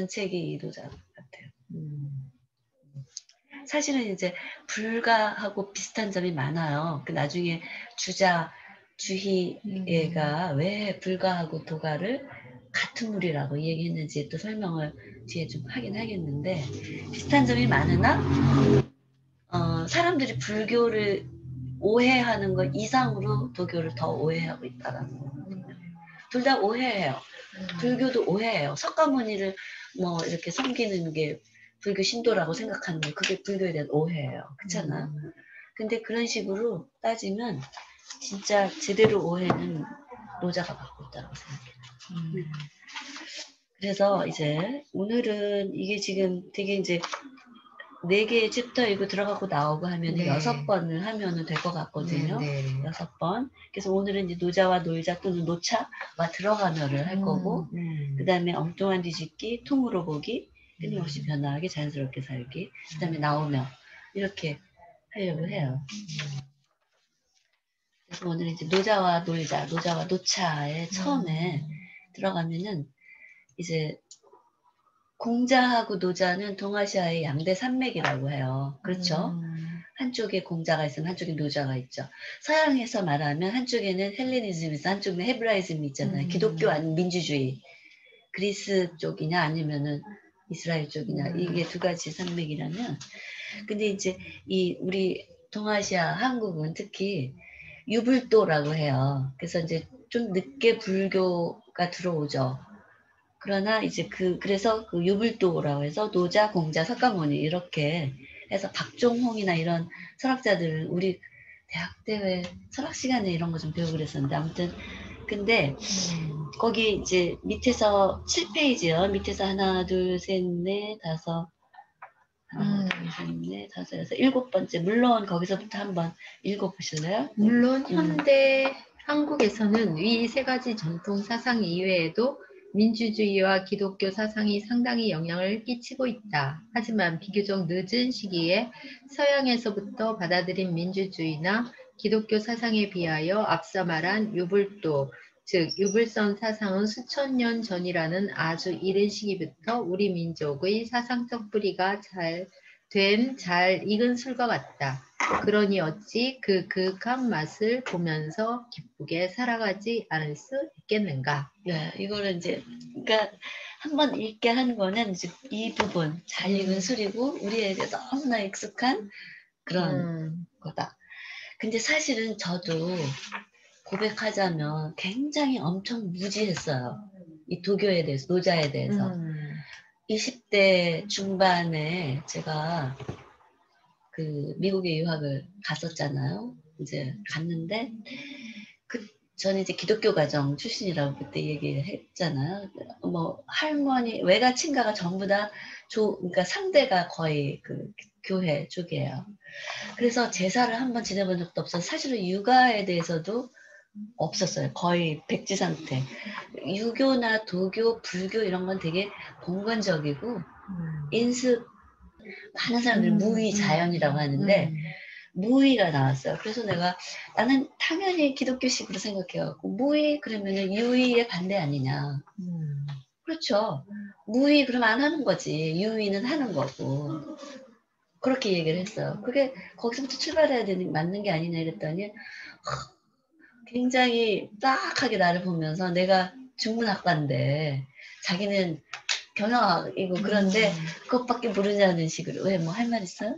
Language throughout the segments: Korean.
책이 이 노자 같아요. 사실은 이제 불가하고 비슷한 점이 많아요. 그 나중에 주희애가 왜 불가하고 도가를 같은 물이라고 얘기했는지 또 설명을 뒤에 좀 하긴 하겠는데, 비슷한 점이 많으나 사람들이 불교를 오해하는 것 이상으로 도교를 더 오해하고 있다라는 거거든요. 둘 다 오해해요. 불교도 오해해요. 석가모니를 뭐 이렇게 섬기는 게 불교 신도라고 생각하는 게 그게 불교에 대한 오해예요. 그렇잖아. 근데 그런 식으로 따지면 진짜 제대로 오해는 노자가 받고 있다고 생각해요. 그래서 이제 오늘은 이게 지금 되게 이제 4개의 챕터이고 들어가고 나오고 하면 네. 6번을 하면은 될 것 같거든요. 네. 6번. 그래서 오늘은 이제 노자와 놀자 또는 노차와 들어가며를 할 거고, 그 다음에 엉뚱한 뒤집기, 통으로 보기, 끊임없이 변화하기, 자연스럽게 살기, 그 다음에 나오며, 이렇게 하려고 해요. 그래서 오늘 이제 노자와 놀자, 노자와 노차에 처음에 들어가면은 이제 공자하고 노자는 동아시아의 양대 산맥이라고 해요. 그렇죠? 한쪽에 공자가 있으면 한쪽에 노자가 있죠. 서양에서 말하면 한쪽에는 헬레니즘이 있어, 한쪽에는 헤브라이즘이 있잖아요. 기독교 아닌 민주주의. 그리스 쪽이냐 아니면은 이스라엘 쪽이냐, 이게 두 가지 산맥이라면, 근데 이제 이 우리 동아시아 한국은 특히 유불도라고 해요. 그래서 이제 좀 늦게 불교가 들어오죠. 그러나 이제 그래서 그 유불도라고 해서 노자, 공자, 석가모니 이렇게 해서 박종홍이나 이런 철학자들, 우리 대학 때 왜 철학 시간에 이런 거 좀 배우고 그랬었는데, 아무튼 근데 거기 이제 밑에서 7페이지요. 밑에서 하나, 둘, 셋, 넷, 다섯, 하나, 둘, 셋, 넷, 다섯, 여섯, 7번째. 물론 거기서부터 한번 읽어보실래요? 물론 현대 한국에서는 위 3가지 전통 사상 이외에도 민주주의와 기독교 사상이 상당히 영향을 끼치고 있다. 하지만 비교적 늦은 시기에 서양에서부터 받아들인 민주주의나 기독교 사상에 비하여 앞서 말한 유불도, 즉 유불선 사상은 수천 년 전이라는 아주 이른 시기부터 우리 민족의 사상적 뿌리가 잘 익은 술과 같다. 그러니 어찌 그 그윽한 맛을 보면서 기쁘게 살아가지 않을 수 있겠는가? 네, 이거는 이제, 그러니까 한번 읽게 하는 거는 이제 이 부분, 잘 읽은 술이고 우리에게 너무나 익숙한 그런 거다. 근데 사실은 저도 고백하자면 굉장히 엄청 무지했어요. 이 도교에 대해서, 노자에 대해서. 20대 중반에 제가 그 미국에 유학을 갔었잖아요. 이제 갔는데, 저는 이제 기독교 가정 출신이라고 그때 얘기했잖아요. 뭐 할머니, 외가 친가가 전부 다 그러니까 상대가 거의 그 교회 쪽이에요. 그래서 제사를 한번 지내본 적도 없어서 사실은 육아에 대해서도 없었어요. 거의 백지 상태. 유교나 도교, 불교 이런 건 되게 봉건적이고 인습, 많은 사람들이 무의 자연이라고 하는데 무의가 나왔어요. 그래서 나는 당연히 기독교식으로 생각해갖고 무의 그러면은 유의의 반대 아니냐. 그렇죠. 무의 그러면 안 하는 거지. 유의는 하는 거고. 그렇게 얘기를 했어요. 그게 거기서부터 출발해야 되는 맞는 게 아니냐 이랬더니 굉장히 딱하게 나를 보면서 내가 중문학과인데 자기는 경영학이고 그런데 그것밖에 모르냐는 식으로. 왜 뭐 할 말 있어요?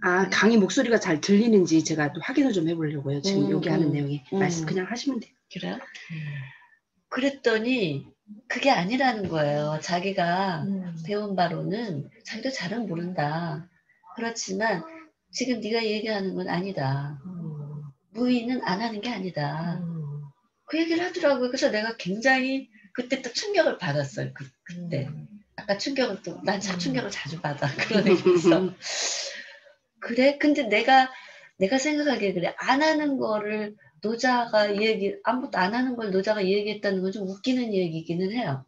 아, 강의 목소리가 잘 들리는지 제가 또 확인을 좀 해보려고요. 지금 여기 하는 내용이. 말씀 그냥 하시면 돼요. 그래요? 그랬더니 그게 아니라는 거예요. 자기가 배운 바로는 자기도 잘은 모른다. 그렇지만 지금 네가 얘기하는 건 아니다. 무의는 안 하는 게 아니다. 그 얘기를 하더라고요. 그래서 내가 굉장히 그때 또 충격을 받았어요. 그때. 아까 충격을 또, 난 참 충격을 자주 받아. 그런 얘기에서. 그래? 근데 내가 생각하기에 그래. 안 하는 거를 노자가 아무것도 안 하는 걸 노자가 얘기했다는 건 좀 웃기는 얘기기는 해요.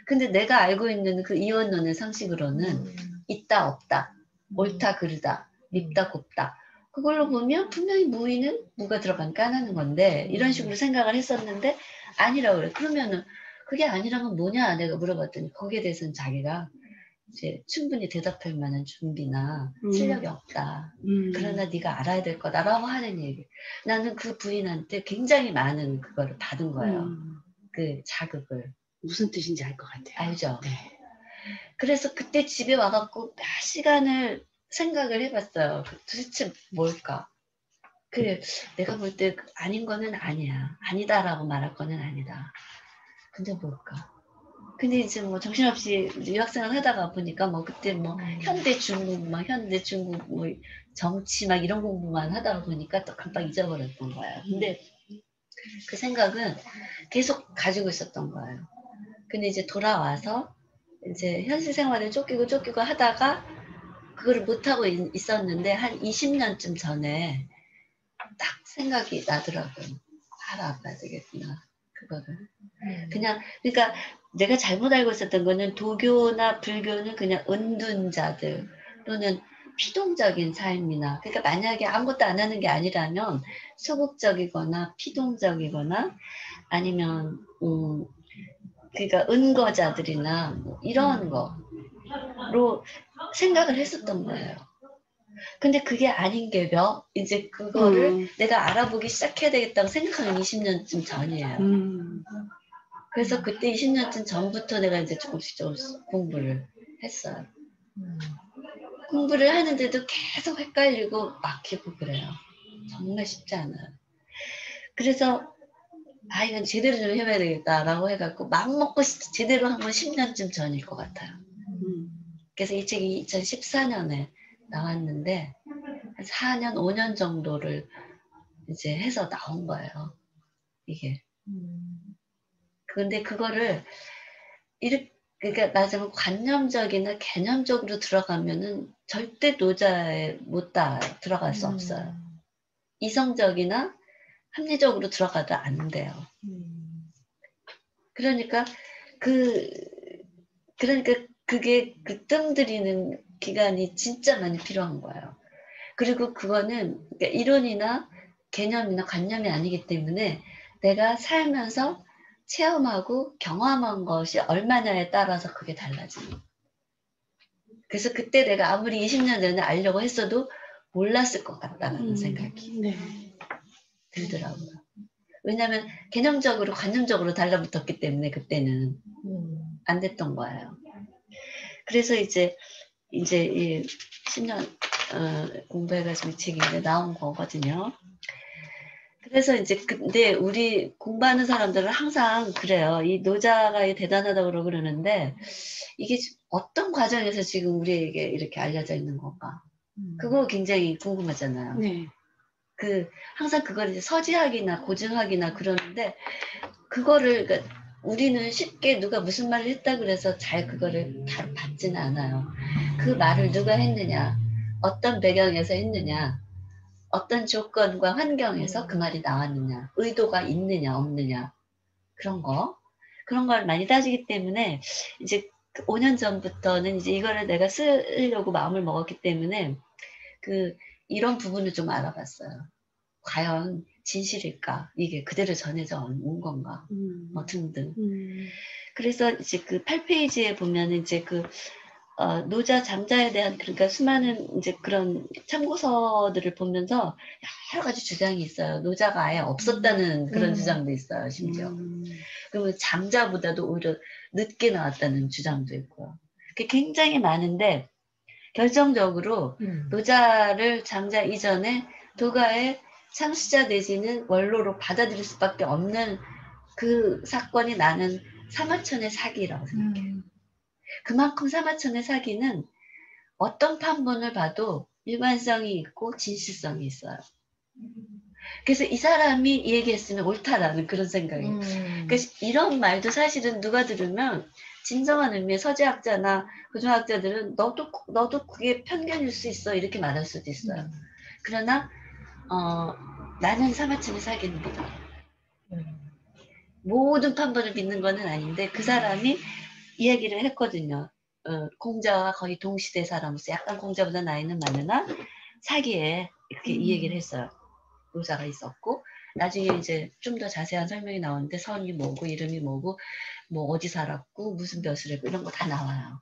근데 내가 알고 있는 그 이원론의 상식으로는 있다, 없다, 옳다, 그르다, 밉다, 곱다. 그걸로 보면 분명히 무의는 무가 들어간 까는 건데 이런 식으로 생각을 했었는데 아니라고 그래. 그러면은 그게 아니라면 뭐냐 내가 물어봤더니 거기에 대해서는 자기가 이제 충분히 대답할 만한 준비나 실력이 없다. 그러나 네가 알아야 될 거다라고 하는 얘기. 나는 그 부인한테 굉장히 많은 그거를 받은 거예요. 그 자극을. 무슨 뜻인지 알 것 같아요. 알죠? 네. 그래서 그때 집에 와갖고 몇 시간을 생각을 해봤어요. 도대체 뭘까? 그래, 내가 볼 때 아닌 거는 아니야. 아니다라고 말할 거는 아니다. 근데 뭘까? 근데 이제 뭐 정신없이 유학생을 하다가 보니까 뭐 그때 뭐 현대 중국, 막 현대 중국 뭐 정치 막 이런 공부만 하다가 보니까 또 금방 잊어버렸던 거예요. 근데 그 생각은 계속 가지고 있었던 거예요. 근데 이제 돌아와서 이제 현실 생활에 쫓기고 하다가 그거를 못하고 있었는데 한 20년쯤 전에 딱 생각이 나더라고요. 알아봐야 되겠구나. 그거를. 그냥, 그러니까 내가 잘못 알고 있었던 거는 도교나 불교는 그냥 은둔자들 또는 피동적인 삶이나, 그러니까 만약에 아무것도 안 하는 게 아니라면 소극적이거나 피동적이거나 아니면, 그러니까 은거자들이나 뭐 이런 거로 생각을 했었던 거예요. 근데 그게 아닌 게며 이제 그거를 내가 알아보기 시작해야 되겠다고 생각하는 20년쯤 전이에요. 그래서 그때 20년쯤 전부터 내가 이제 조금씩 공부를 했어요. 공부를 하는데도 계속 헷갈리고 막히고 그래요. 정말 쉽지 않아요. 그래서 이건 제대로 좀 해봐야 되겠다라고 해갖고 맘먹고 제대로 한 건 10년쯤 전일 것 같아요. 그래서 이 책이 2014년에 나왔는데 한 4년, 5년 정도를 이제 해서 나온 거예요. 이게. 근데 그거를 이렇게, 그러니까 나중에 관념적이나 개념적으로 들어가면은 절대 노자에 못 들어갈 수 없어요. 이성적이나 합리적으로 들어가도 안 돼요. 그러니까 그러니까 그게 그 뜸들이는 기간이 진짜 많이 필요한 거예요. 그리고 그거는 그러니까 이론이나 개념이나 관념이 아니기 때문에 내가 살면서 체험하고 경험한 것이 얼마냐에 따라서 그게 달라지는 거예요. 그래서 그때 내가 아무리 20년 전에 알려고 했어도 몰랐을 것 같다는 생각이 들더라고요. 왜냐하면 개념적으로 관념적으로 달라붙었기 때문에 그때는 안 됐던 거예요. 그래서 이제 이 10년 공부해가지고 이 책이 이제 나온 거거든요. 그래서 이제 근데 우리 공부하는 사람들은 항상 그래요. 이 노자가 대단하다고 그러는데 이게 어떤 과정에서 지금 우리에게 이렇게 알려져 있는 건가? 그거 굉장히 궁금하잖아요. 네. 항상 그걸 이제 서지학이나 고증학이나 그러는데 그거를 그러니까 우리는 쉽게 누가 무슨 말을 했다 그래서 잘 그거를 바로 받지는 않아요. 그 말을 누가 했느냐, 어떤 배경에서 했느냐, 어떤 조건과 환경에서 그 말이 나왔느냐, 의도가 있느냐 없느냐 그런 걸 많이 따지기 때문에 이제 5년 전부터는 이제 이거를 내가 쓰려고 마음을 먹었기 때문에 이런 부분을 좀 알아봤어요. 과연 진실일까? 이게 그대로 전해져 온 건가? 뭐 등등. 그래서 이제 그 8페이지에 보면 이제 노자 잠자에 대한 그러니까 수많은 이제 그런 참고서들을 보면서 여러 가지 주장이 있어요. 노자가 아예 없었다는 그런 주장도 있어요. 심지어. 그러면 잠자보다도 오히려 늦게 나왔다는 주장도 있고요. 그게 굉장히 많은데 결정적으로 노자를 잠자 이전에 도가의 창시자 내지는 원로로 받아들일 수밖에 없는 그 사건이 나는 사마천의 사기라고 생각해요. 그만큼 사마천의 사기는 어떤 판본을 봐도 일관성이 있고 진실성이 있어요. 그래서 이 사람이 얘기했으면 옳다라는 그런 생각이. 그래서 이런 말도 사실은 누가 들으면 진정한 의미의 서재학자나 고등학자들은 너도 그게 편견일 수 있어 이렇게 말할 수도 있어요. 그러나 나는 사마천의 사기는 믿어. 모든 판본을 믿는 거는 아닌데 그 사람이 이야기를 했거든요. 공자와 거의 동시대 사람으로서 약간 공자보다 나이는 많으나 사기에 이렇게 이 얘기를 했어요. 노자가 있었고 나중에 이제 좀 더 자세한 설명이 나오는데 성이 뭐고 이름이 뭐고 뭐 어디 살았고 무슨 벼슬 했고 이런 거 다 나와요.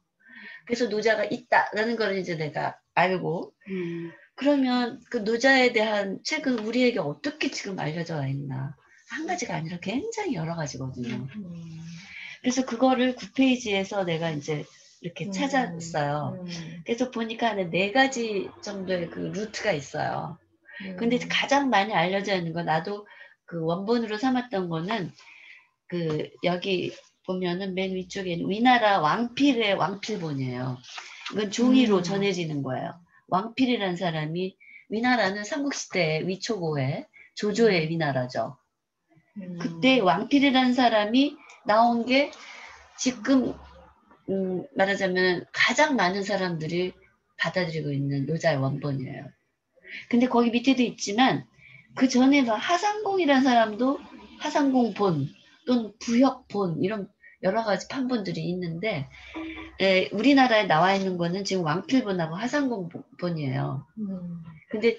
그래서 노자가 있다라는 걸 이제 내가 알고 그러면 그 노자에 대한 책은 우리에게 어떻게 지금 알려져 있나 한 가지가 아니라 굉장히 여러 가지거든요. 그래서 그거를 9페이지에서 내가 이제 이렇게 찾았어요. 그래서 보니까 한 4가지 정도의 그 루트가 있어요. 근데 가장 많이 알려져 있는 거 나도 그 원본으로 삼았던 거는 그 여기 보면은 맨 위쪽에는 위나라 왕필의 왕필본이에요. 이건 종이로 전해지는 거예요. 왕필이라는 사람이 위나라는 삼국시대 위초고의 조조의 위나라죠. 그때 왕필이라는 사람이 나온 게 지금 말하자면 가장 많은 사람들이 받아들이고 있는 노자의 원본이에요. 근데 거기 밑에도 있지만 그 전에도 하상공이라는 사람도 하상공본 또는 부혁본 이런 여러 가지 판본들이 있는데 우리나라에 나와 있는 거는 지금 왕필본하고 하상공본이에요. 근데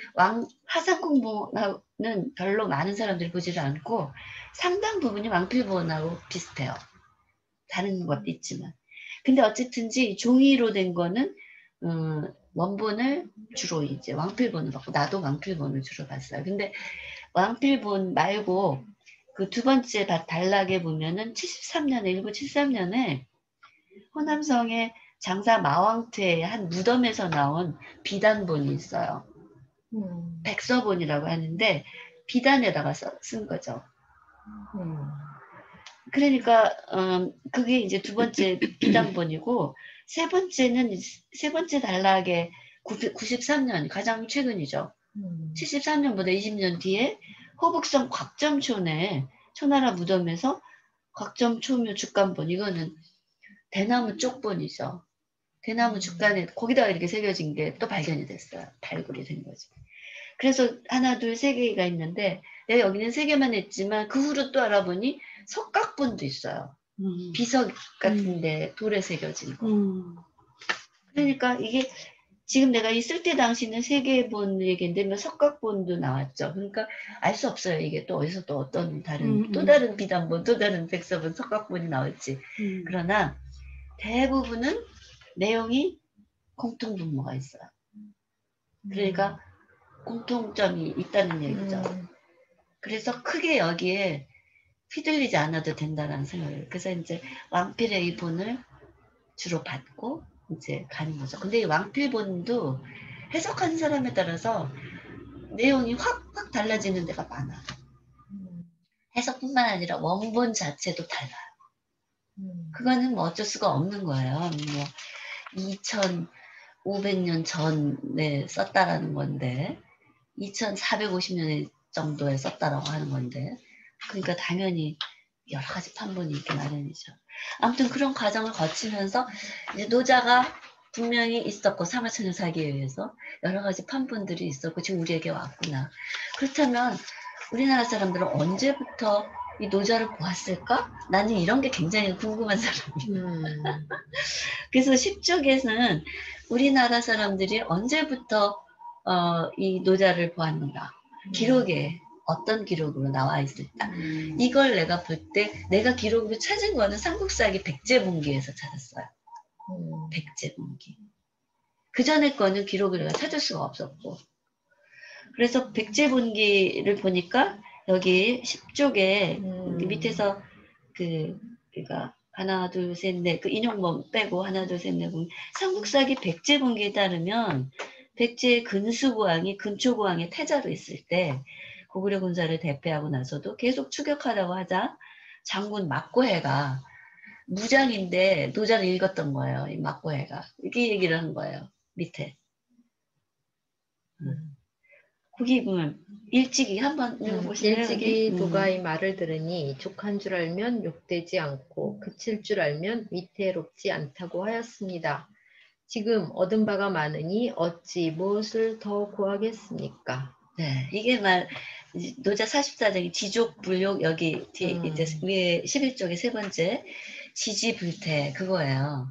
하상공본은 별로 많은 사람들이 보지를 않고 상당 부분이 왕필본하고 비슷해요. 다른 것도 있지만. 근데 어쨌든지 종이로 된 거는 원본을 주로 이제 왕필본을 받고 나도 왕필본을 주로 봤어요. 근데 왕필본 말고 그 두 번째 단락에 보면은 73년에 1973년에 호남성의 장사 마왕퇴의 한 무덤에서 나온 비단본이 있어요. 백서본이라고 하는데 비단에다가 쓴 거죠. 그러니까 그게 이제 두 번째 비단본이고 세 번째 단락에 93년 가장 최근이죠. 73년보다 20년 뒤에 호북성 곽점촌에 초나라 무덤에서 곽점초묘 죽간본 이거는 대나무 쪽본이죠. 대나무 죽간에 거기다가 이렇게 새겨진 게 또 발견이 됐어요. 발굴이 된 거죠. 그래서 하나, 둘, 세 개가 있는데 내가 여기는 3개만 했지만 그 후로 또 알아보니 석각본도 있어요. 비석 같은데 돌에 새겨진 거. 그러니까 이게 지금 내가 있을 때 당시는 3개 본 얘기인데 석각본도 나왔죠. 그러니까 알 수 없어요. 이게 또 어디서 또 어떤 또 다른 비단본, 또 다른 백서본, 석각본이 나올지. 그러나 대부분은 내용이 공통분모가 있어요. 그러니까 공통점이 있다는 얘기죠. 그래서 크게 여기에 휘둘리지 않아도 된다는 생각을. 그래서 이제 왕필의 이 본을 주로 받고 이제 가는 거죠. 근데 이 왕필본도 해석하는 사람에 따라서 내용이 확 달라지는 데가 많아. 해석뿐만 아니라 원본 자체도 달라요. 그거는 뭐 어쩔 수가 없는 거예요. 뭐 2500년 전에 썼다라는 건데 2450년 정도에 썼다라고 하는 건데 그러니까 당연히 여러 가지 판본이 있기 마련이죠. 아무튼 그런 과정을 거치면서 이제 노자가 분명히 있었고 사마천을 사기 위해서 여러 가지 판본들이 있었고 지금 우리에게 왔구나. 그렇다면 우리나라 사람들은 언제부터 이 노자를 보았을까? 나는 이런 게 굉장히 궁금한 사람이에요. 그래서 10쪽에서는 우리나라 사람들이 언제부터 이 노자를 보았는가? 기록에 어떤 기록으로 나와 있을까? 이걸 내가 볼 때 내가 기록으로 찾은 거는 삼국사기 백제분기에서 찾았어요. 백제분기. 그 전에 거는 기록을 내가 찾을 수가 없었고. 그래서 백제분기를 보니까 여기 10쪽에 밑에서 그러니까 하나, 둘, 셋, 넷, 그 인용문 빼고 하나, 둘, 셋, 넷 보면 삼국사기 백제분기에 따르면 백제의 근수고왕이 근초고왕의 태자로 있을 때 고구려 군사를 대패하고 나서도 계속 추격하라고 하자 장군 막고해가 무장인데 노자를 읽었던 거예요. 이 막고해가. 이렇게 얘기를 한 거예요. 밑에. 거기 보면 일찍이 한번 읽어보실래요? 일찍이 노가의 말을 들으니 족한 줄 알면 욕되지 않고 그칠 줄 알면 위태롭지 않다고 하였습니다. 지금 얻은 바가 많으니 어찌 무엇을 더 구하겠습니까? 네, 이게 노자 44장이 지족 불욕 여기 뒤에 이제 위에 11쪽의 세 번째 지지불태 그거예요.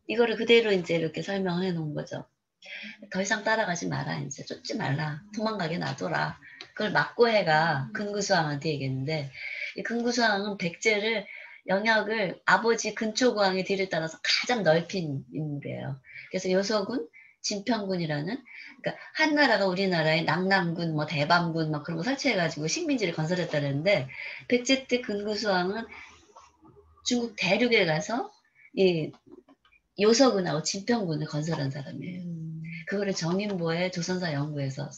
이거를 그대로 이제 이렇게 설명해 놓은 거죠. 더 이상 따라가지 마라. 이제 쫓지 말라. 도망가게 놔둬라. 그걸 막고 해가 근구수왕한테 얘기했는데 이 근구수왕은 백제를 영역을 아버지 근초고왕의 뒤를 따라서 가장 넓힌 인물이에요. 그래서 요서군, 진평군이라는 그러니까 한나라가 우리나라의 낙남군, 뭐 대밤군 막 그런 거 설치해가지고 식민지를 건설했다는데 백제 때 근구수왕은 중국 대륙에 가서 이 요서군하고 진평군을 건설한 사람이에요. 그거를 정인보의 조선사 연구에서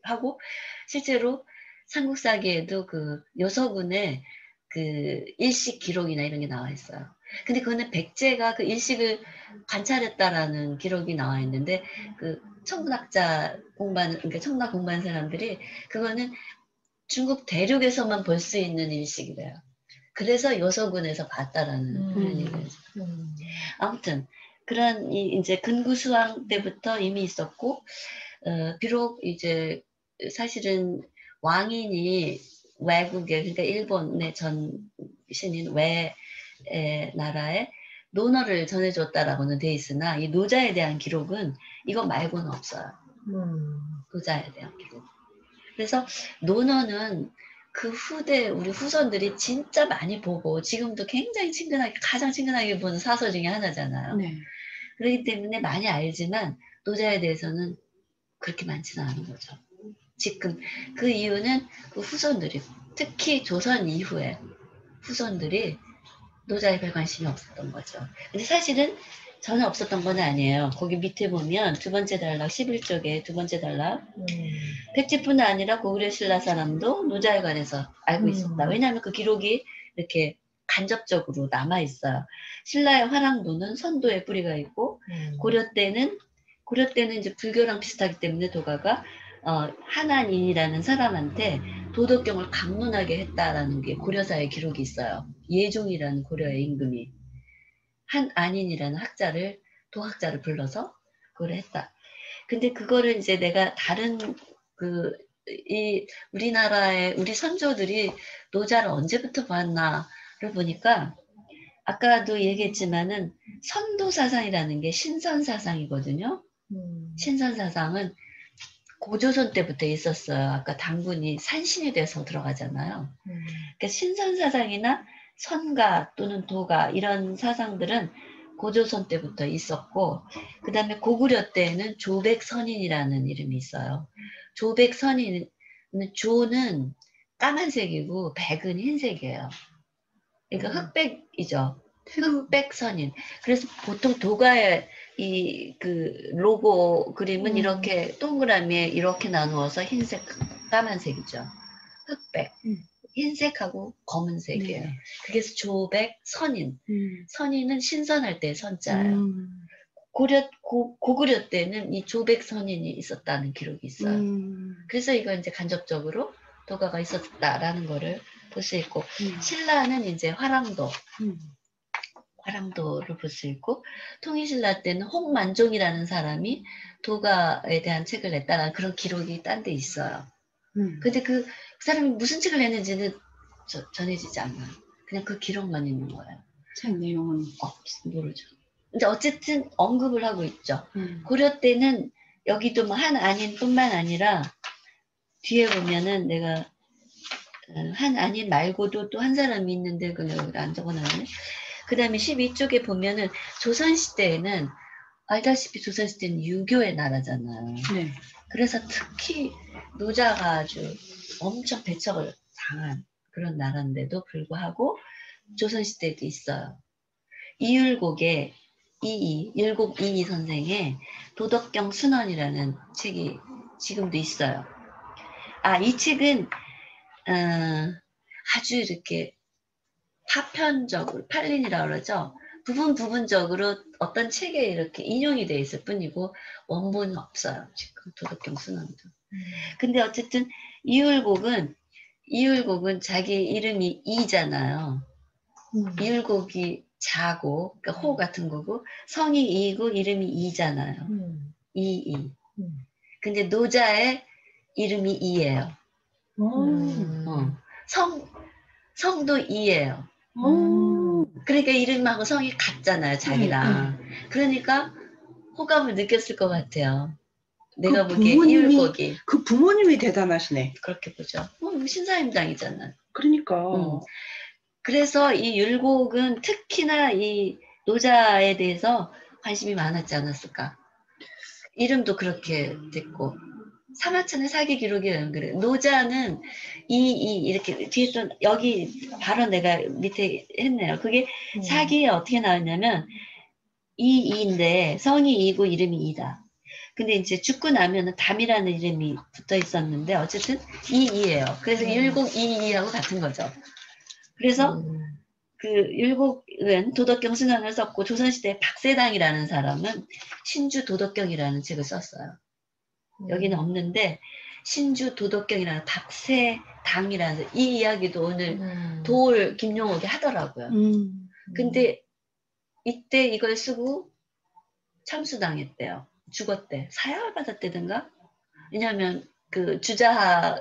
하고 실제로 삼국사기에도 그 요서군의 그 일식 기록이나 이런 게 나와 있어요. 근데 그거는 백제가 그 일식을 관찰했다라는 기록이 나와 있는데 그 청문학자 공부하는 그러니까 청문학 공부하는 사람들이 그거는 중국 대륙에서만 볼 수 있는 일식이래요. 그래서 요서군에서 봤다라는 그런 얘기예요. 아무튼 그런 이제 근구수왕 때부터 이미 있었고 비록 이제 사실은 왕인이 외국에 그러니까 일본의 전신인 외 나라에 논어를 전해줬다라고는 돼 있으나 이 노자에 대한 기록은 이거 말고는 없어요. 노자에 대한 기록. 그래서 논어는 그 후대 우리 후손들이 진짜 많이 보고 지금도 굉장히 친근하게 가장 친근하게 보는 사서 중에 하나잖아요. 네. 그렇기 때문에 많이 알지만 노자에 대해서는 그렇게 많지는 않은 거죠. 지금 그 이유는 그 후손들이 특히 조선 이후에 후손들이 노자에 별 관심이 없었던 거죠. 근데 사실은 전혀 없었던 건 아니에요. 거기 밑에 보면 두 번째 단락 11쪽에 두 번째 단락 백제뿐 아니라 고구려 신라 사람도 노자에 관해서 알고 있었다. 왜냐하면 그 기록이 이렇게 간접적으로 남아 있어요. 신라의 화랑도는 선도에 뿌리가 있고 고려 때는 이제 불교랑 비슷하기 때문에 도가가 한한인이라는 사람한테 도덕경을 강론하게 했다라는 게 고려사의 기록이 있어요. 예종이라는 고려의 임금이 한안인이라는 학자를 도학자를 불러서 그걸 했다. 근데 그거를 이제 내가 다른 우리나라의 우리 선조들이 노자를 언제부터 봤나를 보니까 아까도 얘기했지만은 선도사상이라는 게 신선사상이거든요. 신선사상은 고조선 때부터 있었어요. 아까 당군이 산신이 돼서 들어가잖아요. 그러니까 신선사상이나 선가 또는 도가 이런 사상들은 고조선 때부터 있었고 그 다음에 고구려 때에는 조백선인이라는 이름이 있어요. 조백선인, 조는 까만색이고 백은 흰색이에요. 그러니까 흑백이죠. 흑백선인. 그래서 보통 도가의 그 로고 그림은 이렇게 동그라미에 이렇게 나누어서 흰색, 까만색이죠. 흑백. 흰색하고 검은색이에요. 네. 그래서 조백, 선인. 선인은 신선할 때 선자예요. 고구려 때는 이 조백 선인이 있었다는 기록이 있어요. 그래서 이거 이제 간접적으로 도가가 있었다라는 거를 볼 수 있고, 신라는 이제 화랑도를 볼 수 있고, 통일신라 때는 홍만종이라는 사람이 도가에 대한 책을 냈다는 그런 기록이 딴 데 있어요. 근데 그 사람이 무슨 책을 냈는지는 전해지지 않아요. 그냥 그 기록만 있는 거예요. 책 내용은 모르죠. 근데 어쨌든 언급을 하고 있죠. 고려 때는 여기도 뭐 한안인뿐만 아니라 뒤에 보면은 내가 한안인 말고도 또 한 사람이 있는데 그걸 안 적어놨네. 그 다음에 12쪽에 보면은 조선시대에는 알다시피 조선시대는 유교의 나라잖아요. 네. 그래서 특히 노자가 아주 엄청 배척을 당한 그런 나라인데도 불구하고 조선시대에도 있어요. 이율곡의 율곡 이이 선생의 도덕경 순원이라는 책이 지금도 있어요. 이 책은 아주 이렇게 파편적으로 팔린이라고 그러죠. 부분적으로 어떤 책에 이렇게 인용이 돼 있을 뿐이고 원본은 없어요. 지금 도덕경 순원도. 근데 어쨌든 이율곡은 자기 이름이 이잖아요. 이율곡이 자고 그러니까 호 같은 거고 성이 이고 이름이 이잖아요. 이. 근데 노자의 이름이 이예요. 성도 이예요. 그러니까 이름하고 성이 같잖아요, 자기랑. 그러니까 호감을 느꼈을 것 같아요. 내가 그 보기에 이율곡이. 그 부모님이 대단하시네. 그렇게 보죠. 신사임당이잖아. 그러니까. 그래서 이 율곡은 특히나 이 노자에 대해서 관심이 많았지 않았을까. 이름도 그렇게 됐고. 사마천의 사기 기록에 연결해. 노자는 이렇게 뒤에서 여기 바로 내가 밑에 했네요. 그게 사기에 어떻게 나왔냐면 이인데 성이 이고 이름이 이다. 근데 이제 죽고 나면은 담이라는 이름이 붙어 있었는데 어쨌든 이예요. 그래서 율곡 이하고 같은 거죠. 그래서 그 율곡은 도덕경 승언을 썼고 조선시대 박세당이라는 사람은 신주 도덕경이라는 책을 썼어요. 여기는 없는데 신주 도덕경이라는 박세당이라는 이 이야기도 오늘 도올 김용옥이 하더라고요. 근데 이때 이걸 쓰고 참수당했대요. 죽었대. 사형을 받았대든가? 왜냐하면 그 주자학이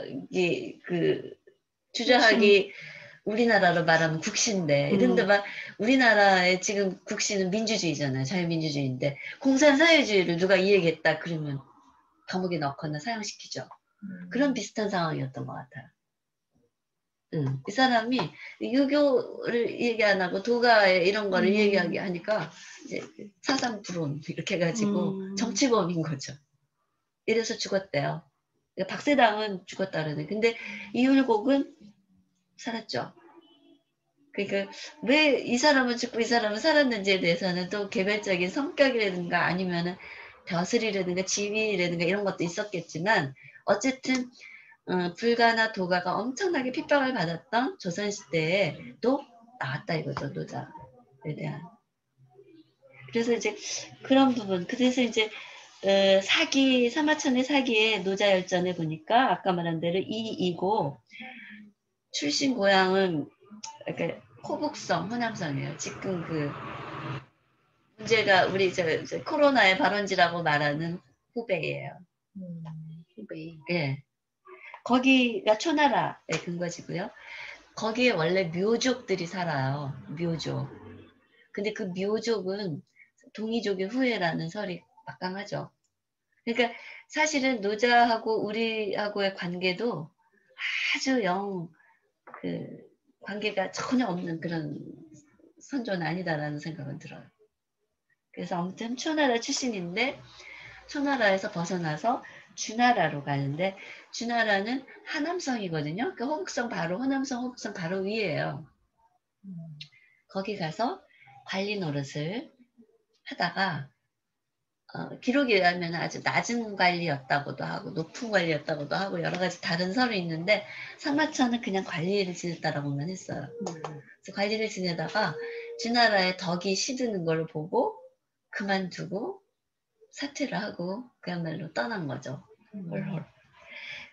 우리나라로 말하면 국시인데 근데 막 우리나라의 지금 국시는 민주주의잖아요. 자유민주주의인데 공산사회주의를 누가 이 얘기했다 그러면 감옥에 넣거나 사형시키죠. 그런 비슷한 상황이었던 것 같아요. 이 사람이 유교를 얘기 안 하고 도가의 이런 거를 얘기하게 하니까 이제 사상 불온 이렇게 해가지고 정치범인 거죠. 이래서 죽었대요. 그러니까 박세당은 죽었다 그러네. 근데 이율곡은 살았죠. 그러니까 왜 이 사람은 죽고 이 사람은 살았는지에 대해서는 또 개별적인 성격이라든가 아니면은 벼슬이라든가 지위라든가 이런 것도 있었겠지만 어쨌든 불가나 도가가 엄청나게 핍박을 받았던 조선시대에 또 나왔다 이거죠. 노자에 대한. 그래서 이제 그런 부분. 그래서 이제 사마천의 사기의 노자열전에 보니까 아까 말한 대로 이이고 출신 고향은 이렇게 호북성, 호남성이에요. 지금 그 문제가 우리 저 코로나의 발원지라고 말하는 후베이예요. 후베이. 예. 거기가 초나라의 근거지고요. 거기에 원래 묘족들이 살아요. 묘족. 근데 그 묘족은 동이족의 후예라는 설이 막강하죠. 그러니까 사실은 노자하고 우리하고의 관계도 아주 그 관계가 전혀 없는 그런 선조는 아니다라는 생각은 들어요. 그래서 아무튼 초나라 출신인데 초나라에서 벗어나서 주나라로 가는데 주나라는 하남성이거든요. 그 호북성 바로 호남성 호북성 바로 위에요. 거기 가서 관리 노릇을 하다가 기록에 의하면 아주 낮은 관리였다고도 하고 높은 관리였다고도 하고 여러 가지 다른 설이 있는데 사마천은 그냥 관리를 지냈다라고만 했어요. 그래서 관리를 지내다가 주나라의 덕이 시드는 걸 보고 그만두고 사퇴를 하고 그야말로 떠난 거죠. 헐헐.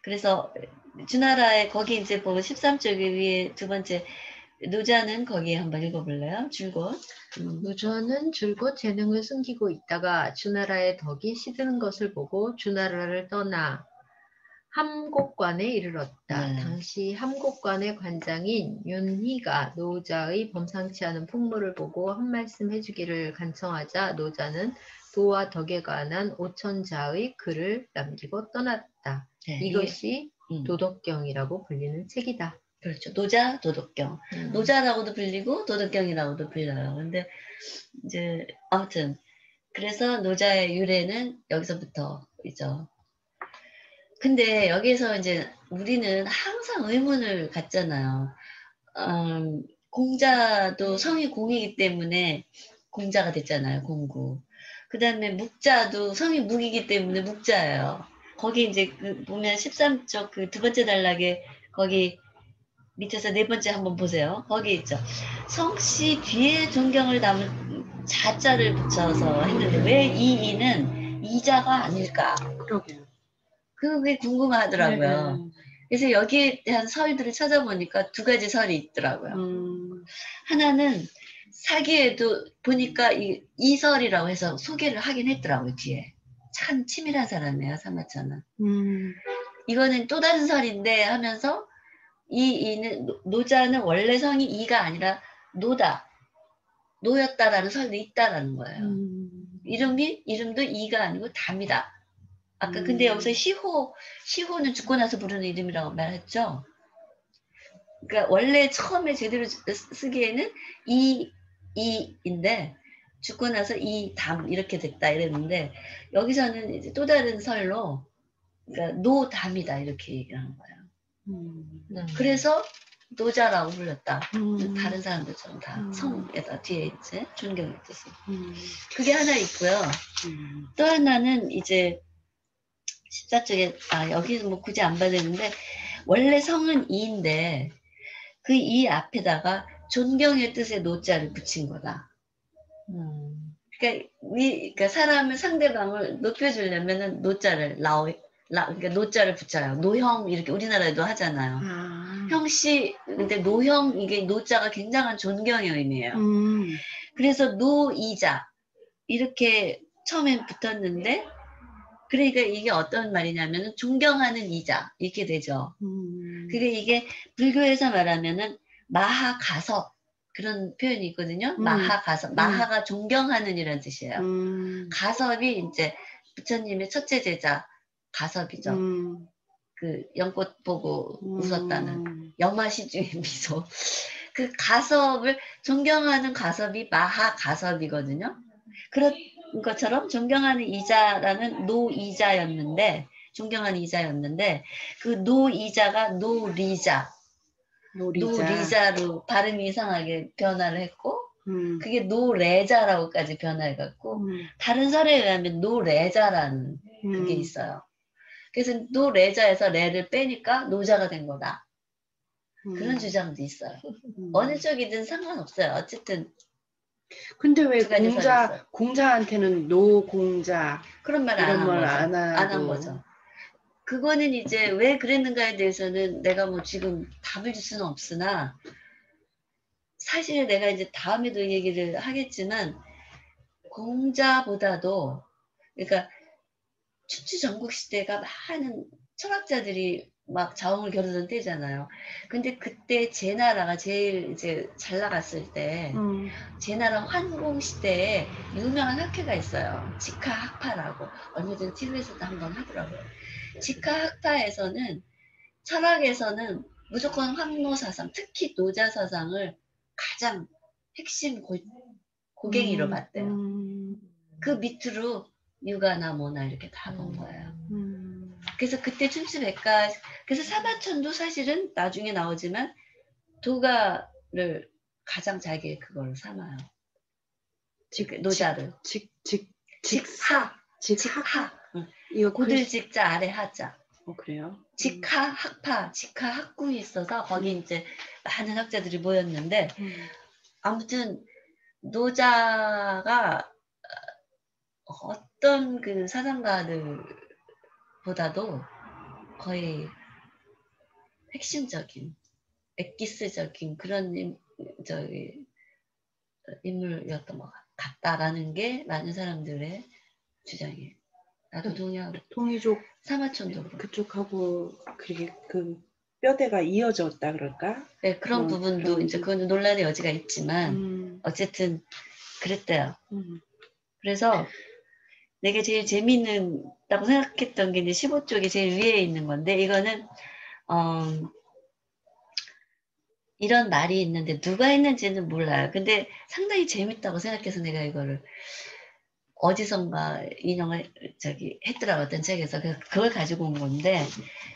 그래서 주나라에 거기 이제 보고 13쪽 위에 두 번째 노자는 거기에 한번 읽어볼래요? 줄곧. 노자는 줄곧 재능을 숨기고 있다가 주나라의 덕이 시드는 것을 보고 주나라를 떠나 함곡관에 이르렀다. 당시 함곡관의 관장인 윤희가 노자의 범상치 않은 풍물을 보고 한 말씀 해주기를 간청하자 노자는 도와 덕에 관한 5천자의 글을 남기고 떠났다. 네, 이것이 도덕경이라고 불리는 책이다. 그렇죠. 노자, 도덕경. 노자라고도 불리고 도덕경이라고도 불려요. 근데 이제 아무튼 그래서 노자의 유래는 여기서부터 있죠. 근데 여기서 이제 우리는 항상 의문을 갖잖아요. 공자도 성이 공이기 때문에 공자가 됐잖아요. 공구. 그 다음에 묵자도 성이 묵이기 때문에 묵자예요. 거기 이제 보면 13쪽 그 두 번째 단락에 거기 밑에서 네 번째 한번 보세요. 거기 있죠. 성씨 뒤에 존경을 담은 자자를 붙여서 했는데 왜 이 이는 이자가 아닐까? 그러게요. 그게 궁금하더라고요. 네. 그래서 여기에 대한 설들을 찾아보니까 두 가지 설이 있더라고요. 하나는 사기에도 보니까 이설이라고 해서 소개를 하긴 했더라고요. 뒤에. 참 치밀한 사람이에요. 사마천은. 이거는 또 다른 설인데 하면서 이는 노자는 원래 성이 이가 아니라 노였다라는 설도 있다라는 거예요. 이름도 이가 아니고 담이다. 아까 근데 여기서 시호는 죽고 나서 부르는 이름이라고 말했죠. 그러니까 원래 처음에 제대로 쓰기에는 이인데 죽고 나서 이담 이렇게 됐다 이랬는데 여기서는 이제 또 다른 설로 그러니까 노담이다 이렇게 얘기를 하는 거예요. 그래서 노자라고 불렸다. 다른 사람들처럼 다 성에다 뒤에 이제 존경의 뜻이. 그게 하나 있고요. 또 하나는 이제 14쪽에 여기는 뭐 굳이 안 봐야 되는데 원래 성은 이인데 그 이 앞에다가 존경의 뜻의 노자를 붙인 거다. 그러니까 사람을 상대방을 높여주려면은 노자를 그러니까 노자를 붙여요. 노형 이렇게 우리나라에도 하잖아요. 형씨 근데 노형 이게 노자가 굉장한 존경의 의미예요. 그래서 노이자 이렇게 처음에 붙었는데 그러니까 이게 어떤 말이냐면은 존경하는 이자 이렇게 되죠. 그게 이게 불교에서 말하면은 마하가섭 그런 표현이 있거든요. 마하가섭 마하가 존경하는 이란 뜻이에요. 가섭이 이제 부처님의 첫째 제자 가섭이죠. 그 연꽃 보고 웃었다는 염화시중의 미소. 그 가섭을 존경하는 가섭이 마하가섭이거든요. 그런 것처럼 존경하는 이자라는 노이자였는데 존경하는 이자였는데 그 노이자가 노리자로 발음이 이상하게 변화를 했고 그게 노레자라고까지 변화해갖고 다른 설에 의하면 노레자라는 그게 있어요. 그래서 노레자에서 레를 빼니까 노자가 된 거다. 그런 주장도 있어요. 어느 쪽이든 상관없어요. 어쨌든 근데 왜 공자한테는 노공자 그런 말 안 한 거죠. 그거는 이제 왜 그랬는가에 대해서는 내가 뭐 지금 답을 줄 수는 없으나 사실 내가 이제 다음에도 얘기를 하겠지만 공자보다도 그러니까 춘추 전국 시대가 많은 철학자들이 막 자웅을 겨루던 때잖아요. 근데 그때 제 나라가 제일 이제 잘 나갔을 때 제 나라 환공 시대에 유명한 학회가 있어요. 직하학파라고 얼마 전에 TV에서도 한번 하더라고요. 직하학파에서는 철학에서는 무조건 황노사상, 특히 노자사상을 가장 핵심 고갱이로 봤대요. 그 밑으로 유가나 뭐나 이렇게 다 본 거예요. 그래서 그때 춘추백가 그래서 사마천도 사실은 나중에 나오지만 도가를 가장 자기의 그걸 삼아요. 노자를. 직하. 이거 고들직자 아래 하자. 그래요? 직하 학파, 직하 학구에 있어서 거기 이제 많은 학자들이 모였는데 아무튼 노자가 어떤 그 사상가들보다도 거의 핵심적인, 엑기스적인 그런 인물이었던 것 같다라는 게 많은 사람들의 주장이에요. 나도 동의하고. 통이족 사마천도 그쪽하고 그게 그 뼈대가 이어졌다 그럴까? 네, 그런 부분도 이제 그건 논란의 여지가 있지만 어쨌든 그랬대요. 그래서 내가 제일 재미있다고 생각했던 게 이제 15쪽이 제일 위에 있는 건데 이거는 이런 말이 있는데 누가 했는지는 몰라요. 근데 상당히 재밌다고 생각해서 내가 이거를 어디선가 인용을 했더라고 어떤 책에서 그걸 가지고 온 건데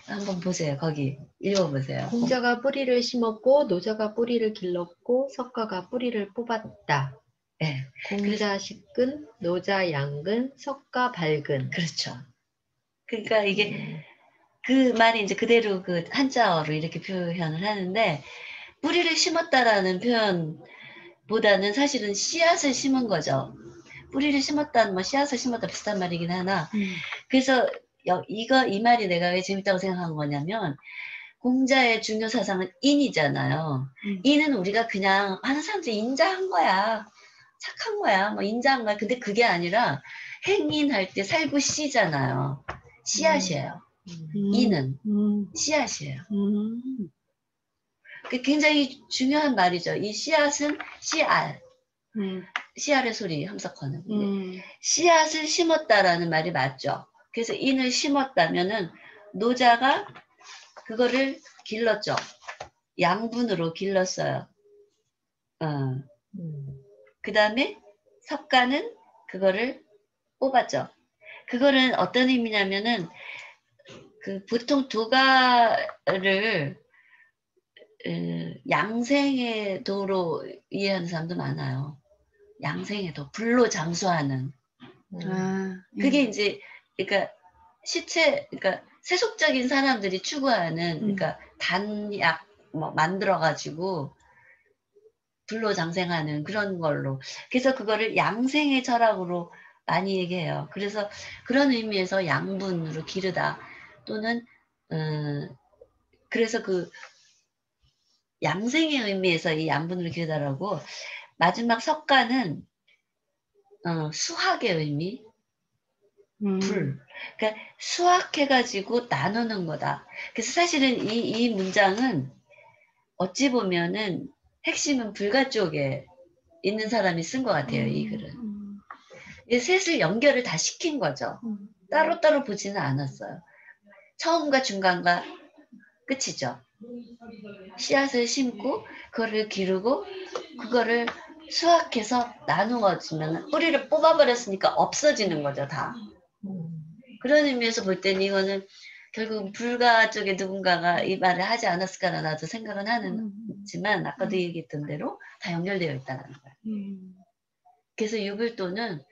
한번 보세요. 거기 읽어보세요. 공자가 뿌리를 심었고 노자가 뿌리를 길렀고 석가가 뿌리를 뽑았다. 네. 공자 식근, 노자 양근, 석가 발근. 그렇죠. 그러니까 이게 그 말이 이제 그대로 그 한자어로 이렇게 표현을 하는데 뿌리를 심었다라는 표현보다는 사실은 씨앗을 심은 거죠. 뿌리를 심었다는 뭐 씨앗을 심었다 비슷한 말이긴 하나 그래서 이 말이 내가 왜 재밌다고 생각한 거냐면 공자의 중요 사상은 인이잖아요. 인은 우리가 그냥 하는 사람들이 인자한 거야. 착한 거야. 뭐 인자한 거야. 근데 그게 아니라 행인할 때 살구 씨잖아요. 씨앗이에요. 인은 씨앗이에요. 굉장히 중요한 말이죠. 이 씨앗은 씨알. 씨알의 소리 함석헌은. 씨앗을 심었다라는 말이 맞죠. 그래서 인을 심었다면은 노자가 그거를 길렀죠. 양분으로 길렀어요. 그 다음에 석가는 그거를 뽑았죠. 그거는 어떤 의미냐면은 그 보통 도가를 양생의 도로 이해하는 사람도 많아요. 양생의 도, 불로 장수하는. 그게 이제 그러니까 시체, 그러니까 세속적인 사람들이 추구하는 그러니까 단약 뭐 만들어 가지고 불로 장생하는 그런 걸로. 그래서 그거를 양생의 철학으로 많이 얘기해요. 그래서 그런 의미에서 양분으로 기르다 또는 그래서 그 양생의 의미에서 이 양분으로 기르다라고 마지막 석가는 수학의 의미, 불. 그러니까 수학해가지고 나누는 거다. 그래서 사실은 이 문장은 어찌 보면은 핵심은 불가 쪽에 있는 사람이 쓴 것 같아요. 이 글은. 이 셋을 연결을 다 시킨 거죠. 따로따로 보지는 않았어요. 처음과 중간과 끝이죠. 씨앗을 심고 그거를 기르고 그거를 수확해서 나누어지면 뿌리를 뽑아버렸으니까 없어지는 거죠. 다. 그런 의미에서 볼 때는 이거는 결국 불가 쪽에 누군가가 이 말을 하지 않았을까나 나도 생각은 하지만 아까도 얘기했던 대로 다 연결되어 있다는 거예요. 그래서 유불도는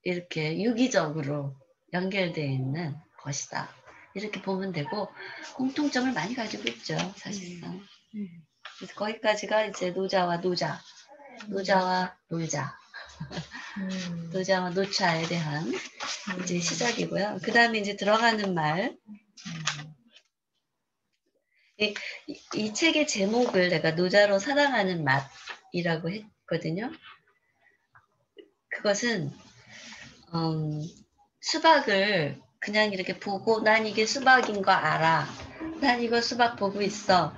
이렇게 유기적으로 연결되어 있는 것이다. 이렇게 보면 되고 공통점을 많이 가지고 있죠. 사실상. 그래서 거기까지가 이제 노자와 노자, 노자와 놀자, 노자와 노차에 대한 이제 시작이고요. 그 다음에 이제 들어가는 말. 이 책의 제목을 내가 노자로 사랑하는 맛이라고 했거든요. 그것은 수박을 그냥 이렇게 보고 난 이게 수박인 거 알아. 난 이거 수박 보고 있어.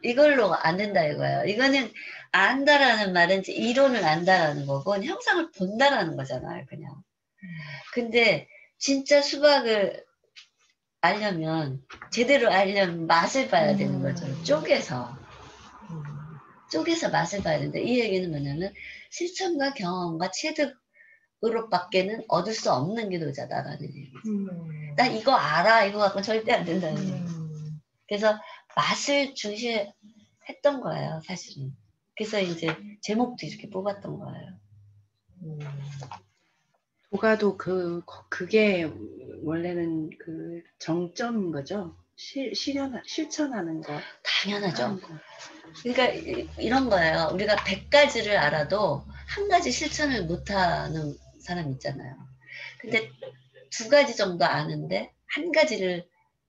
이걸로 안 된다 이거예요. 이거는 안다라는 말은 이제 이론을 안다라는 거고 형상을 본다라는 거잖아요. 그냥. 근데 진짜 수박을 알려면 제대로 알려면 맛을 봐야 되는 거죠. 쪼개서 맛을 봐야 된다. 이 얘기는 뭐냐면 실천과 경험과 체득으로밖에는 얻을 수 없는 게 노자다라는 얘기죠. 나 이거 알아. 이거 갖고 절대 안 된다는 얘기죠. 그래서 맛을 중시했던 거예요. 사실은. 그래서 이제 제목도 이렇게 뽑았던 거예요. 도가도 그게 원래는 그 정점인 거죠. 실천하는 거. 당연하죠. 그러니까 이런 거예요. 우리가 100가지를 알아도 한 가지 실천을 못하는 사람 있잖아요. 근데 2가지 정도 아는데 한 가지를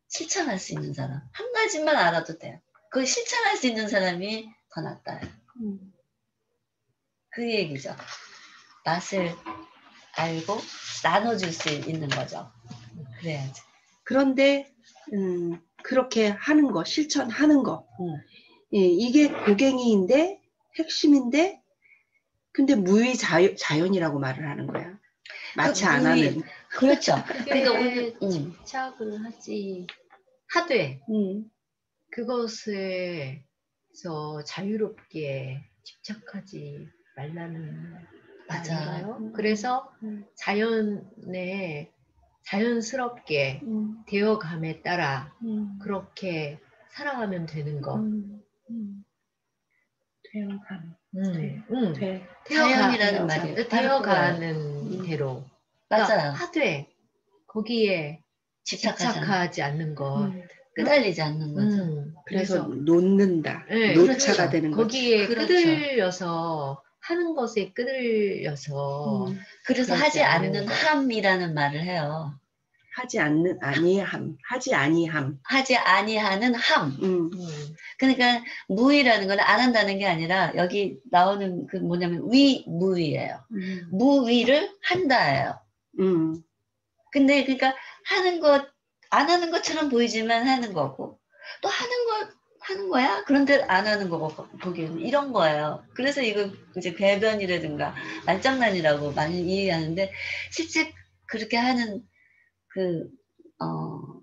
실천할 수 있는 사람. 한 가지만 알아도 돼요. 그걸 실천할 수 있는 사람이 더 낫다. 그 얘기죠. 맛을 알고 나눠줄 수 있는 거죠. 그래야지. 그런데 그렇게 하는 거, 실천하는 거, 이게 고갱이인데 핵심인데 근데 무의 자연이라고 말을 하는 거야. 마치 안 하는. 그렇죠. 그러니까 오늘 집착을 하되 그것에서 자유롭게 집착하지 말라는 맞아요. 그래서 자연스럽게 되어감에 따라 그렇게 살아가면 되는 거. 되어감. 자연이라는 말이 되어가는 대로. 맞아요. 그러니까 하되 거기에 집착하지 않는 것. 끄달리지 않는 거죠. 그래서 놓는다. 네, 노차가 그렇죠. 되는 거죠. 거기에 그렇죠. 끄들려서 하는 것에 끄들려서 그래서 하지 않는 거. 함이라는 말을 해요. 하지 않는 아니함. 하지 아니함. 하지 아니하는 함. 그러니까 무의라는 건 안 한다는 게 아니라 여기 나오는 그 뭐냐면 무의예요. 무의를 한다예요. 근데 그러니까 안 하는 것처럼 보이지만 하는 거고 또 하는 하는 거야? 그런데 안 하는 거 보기에는 이런 거예요. 그래서 이거 이제 궤변이라든가 말장난이라고 많이 이해하는데 실제 그렇게 하는 그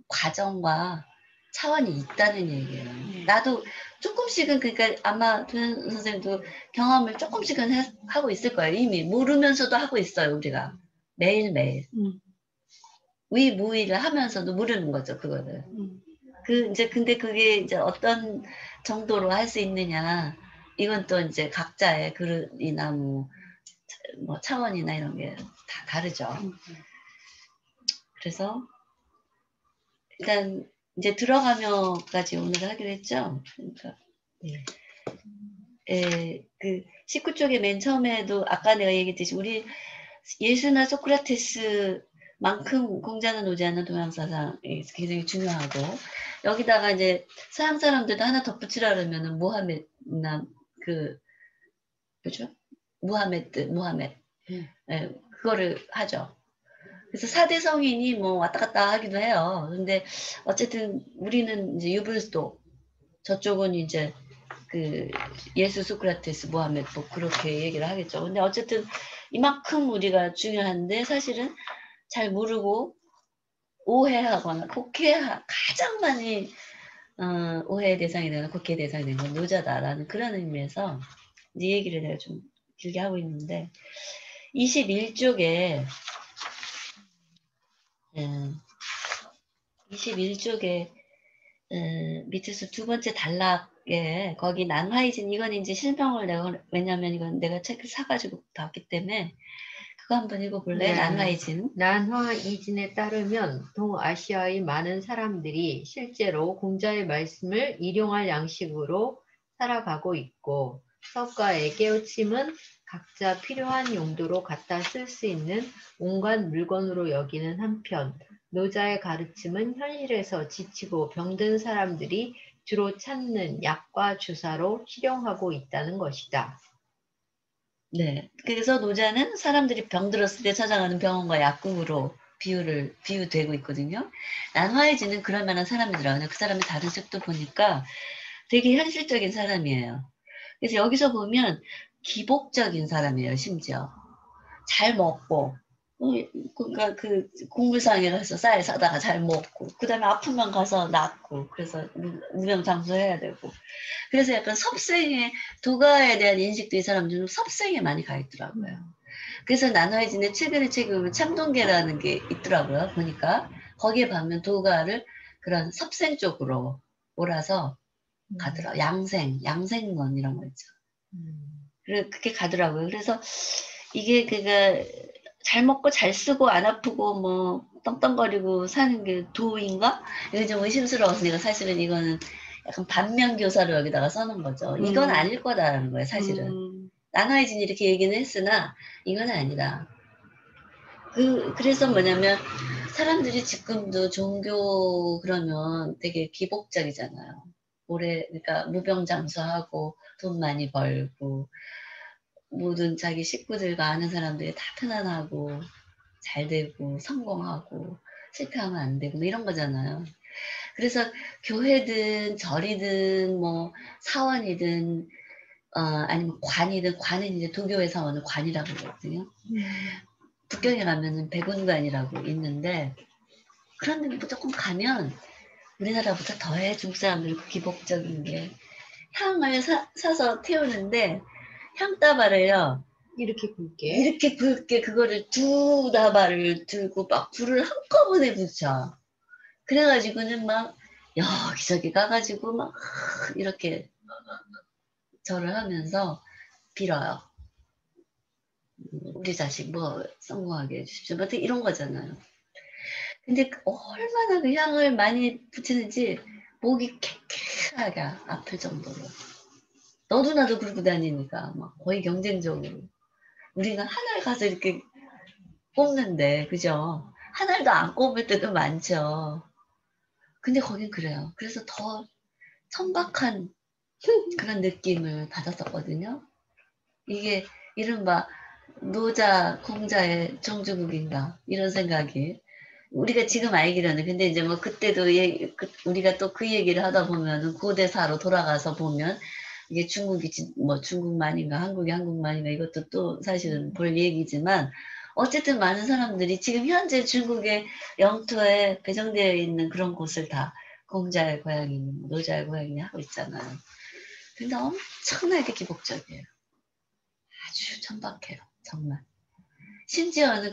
과정과 차원이 있다는 얘기예요. 나도 조금씩은 그러니까 아마 도현 선생님도 경험을 조금씩은 하고 있을 거예요. 이미 모르면서도 하고 있어요. 우리가 매일매일 위무위를 하면서도 모르는 거죠. 그거를. 이제 근데 그게 이제 어떤 정도로 할 수 있느냐 이건 또 이제 각자의 그릇이나 뭐 차원이나 이런 게 다 다르죠. 그래서 일단 이제 들어가며까지 오늘 하기로 했죠. 그러니까 그 19쪽에 맨 처음에도 아까 내가 얘기했듯이 우리 예수나 소크라테스만큼 공자는 오지 않는 동양사상이 굉장히 중요하고 여기다가 이제 서양 사람들도 하나 덧붙이라 그러면은 모하메드나 뭐죠? 모하메드 그거를 하죠. 그래서 4대 성인이 뭐 왔다 갔다 하기도 해요. 근데 어쨌든 우리는 이제 유불도 저쪽은 이제 그 예수, 소크라테스, 모하메드 뭐 그렇게 얘기를 하겠죠. 근데 어쨌든 이만큼 우리가 중요한데 사실은 잘 모르고 오해하거나 가장 많이 오해의 대상이 되는 국회 대상이 되는 건 노자다라는 그런 의미에서 이 얘기를 내가 좀 길게 하고 있는데 21쪽에 21쪽에 밑에서 두 번째 단락에 거기 난화이진 이건 이제 실명을 내가 왜냐면 이건 내가 책을 사가지고 봤기 때문에 그거 한번 읽어볼래? 네. 난화이진. 난화이진에 따르면 동아시아의 많은 사람들이 실제로 공자의 말씀을 일용할 양식으로 살아가고 있고 석가의 깨우침은 각자 필요한 용도로 갖다 쓸 수 있는 온갖 물건으로 여기는 한편 노자의 가르침은 현실에서 지치고 병든 사람들이 주로 찾는 약과 주사로 실용하고 있다는 것이다. 네. 그래서 노자는 사람들이 병들었을 때 찾아가는 병원과 약국으로 비유되고 있거든요. 난화이진은 그럴 만한 사람이더라고요. 그 사람의 다른 책도 보니까 되게 현실적인 사람이에요. 그래서 여기서 보면 기복적인 사람이에요, 심지어. 잘 먹고, 그러니까 그 공물상에 가서 쌀 사다가 잘 먹고, 그 다음에 아프면 가서 낫고, 그래서 무병장수해야 되고. 그래서 약간 도가에 대한 인식도 이 사람들은 섭생에 많이 가 있더라고요. 그래서 나눠해진의 최근에 책을 참동계라는 게 있더라고요. 보니까 거기에 보면 도가를 그런 섭생 쪽으로 몰아서 가더라고요. 양생론 이런 거 있죠. 그렇게 가더라고요. 그래서 이게 그가 잘 먹고 잘 쓰고 안 아프고 뭐 떵떵거리고 사는 게 도인가? 이게 좀 의심스러워서 내가 사실은 이거는 약간 반면교사로 여기다가 써놓은 거죠. 이건 아닐 거다라는 거예요, 사실은. 나눠해진 이렇게 얘기는 했으나 이건 아니다. 그래서 뭐냐면 사람들이 지금도 종교 그러면 되게 기복적이잖아요. 그러니까 무병장수하고 돈 많이 벌고 모든 자기 식구들과 아는 사람들이 다 편안하고 잘 되고 성공하고 실패하면 안 되고 뭐 이런 거잖아요. 그래서 교회든 절이든 뭐 사원이든 아니면 관은 이제 도교의 사원을 관이라고 그러거든요. 북경에 가면은 백운관이라고 있는데 그런 데 무조건 가면 우리나라보다 더해 중국 사람들 기복적인 게 향을 사서 태우는데 향다발을요 이렇게 굵게 그거를 두 다발을 들고 막 불을 한꺼번에 붙여. 그래가지고는 막 여기저기 가가지고 막 이렇게 절을 하면서 빌어요. 우리 자식 뭐 성공하게 해주십시오. 뭐 이런 거잖아요. 근데 얼마나 그 향을 많이 붙이는지 목이 쾌쾌하게 아플 정도로. 너도 나도 그러고 다니니까 막 거의 경쟁적으로. 우리가 하나를 가서 이렇게 꼽는데, 그죠? 하나도 안 꼽을 때도 많죠. 근데 거긴 그래요. 그래서 더 천박한 그런 느낌을 받았었거든요. 이게 이른바 노자, 공자의 정주국인가 이런 생각이 우리가 지금 알기로는 근데 이제 뭐 그때도 우리가 또 그 얘기를 하다 보면은 고대사로 돌아가서 보면 이게 중국이 뭐 중국만인가 한국이 한국만인가 이것도 또 사실은 볼 얘기지만 어쨌든 많은 사람들이 지금 현재 중국의 영토에 배정되어 있는 그런 곳을 다 공자의 고향이니 노자의 고향이니 하고 있잖아요. 근데 엄청나게 기복적이에요. 아주 천박해요. 정말. 심지어는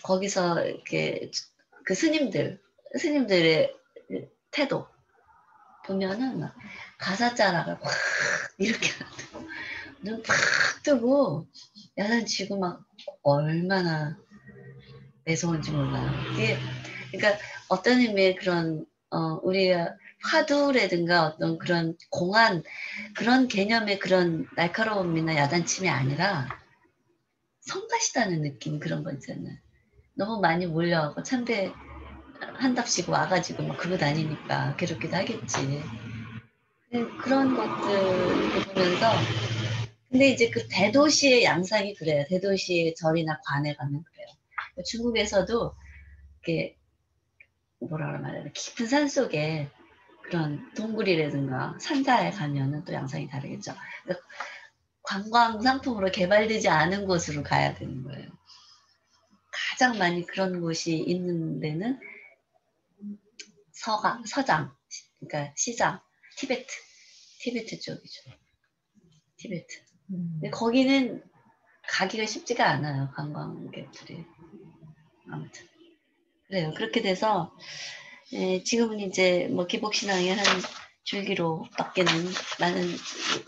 거기서 이렇게 그 스님들의 태도 보면은 막 가사자락을 확 이렇게 눈 팍 뜨고 야단치고 막 얼마나 매서운지 몰라요. 이게 그러니까 어떤 의미의 그런 우리가 화두라든가 어떤 그런 공안 그런 개념의 그런 날카로움이나 야단침이 아니라 성가시다는 느낌 그런 거 있잖아요. 너무 많이 몰려가고 참배 한답시고 와가지고 막 그러고 다니니까 괴롭기도 하겠지. 그런 것들을 보면서 근데 이제 그 대도시의 양상이 그래요. 대도시의 절이나 관에 가면 그래요. 중국에서도 이렇게 뭐라 말해야 깊은 산 속에 그런 동굴이라든가 산사에 가면은 또 양상이 다르겠죠. 그러니까 관광 상품으로 개발되지 않은 곳으로 가야 되는 거예요. 가장 많이 그런 곳이 있는 데는 서장, 그러니까 시장, 티베트 쪽이죠. 티베트. 근데 거기는 가기가 쉽지가 않아요, 관광객들이. 아무튼. 그래요. 그렇게 돼서, 지금은 이제 뭐 기복신앙의 한 줄기로 밖에는 많은,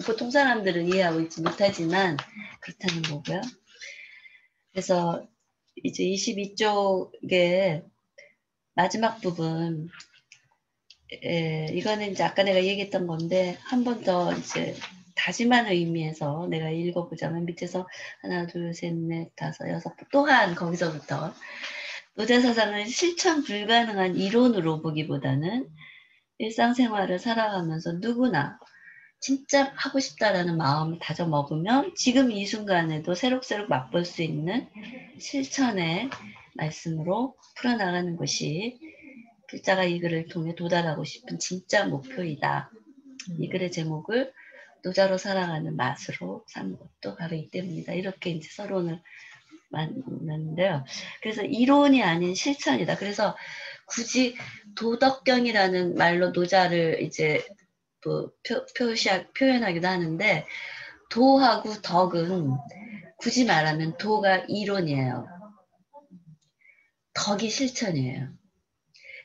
보통 사람들은 이해하고 있지 못하지만, 그렇다는 거고요. 그래서 이제 22쪽의 마지막 부분, 이거는 이제 아까 내가 얘기했던 건데, 한 번 더 이제 다짐한 의미에서 내가 읽어보자면 밑에서 하나, 둘, 셋, 넷, 다섯, 여섯, 또한 거기서부터 노자사상을 실천 불가능한 이론으로 보기보다는 일상생활을 살아가면서 누구나 진짜 하고 싶다라는 마음을 다져 먹으면 지금 이 순간에도 새록새록 맛볼 수 있는 실천의 말씀으로 풀어나가는 것이 필자가 이 글을 통해 도달하고 싶은 진짜 목표이다. 이 글의 제목을 노자로 살아가는 맛으로 삼은 것도 바로 이 때문이다. 이렇게 이제 서론을 만드는데요. 그래서 이론이 아닌 실천이다. 그래서 굳이 도덕경이라는 말로 노자를 이제 뭐 표현하기도 하는데 도하고 덕은 굳이 말하면 도가 이론이에요. 덕이 실천이에요.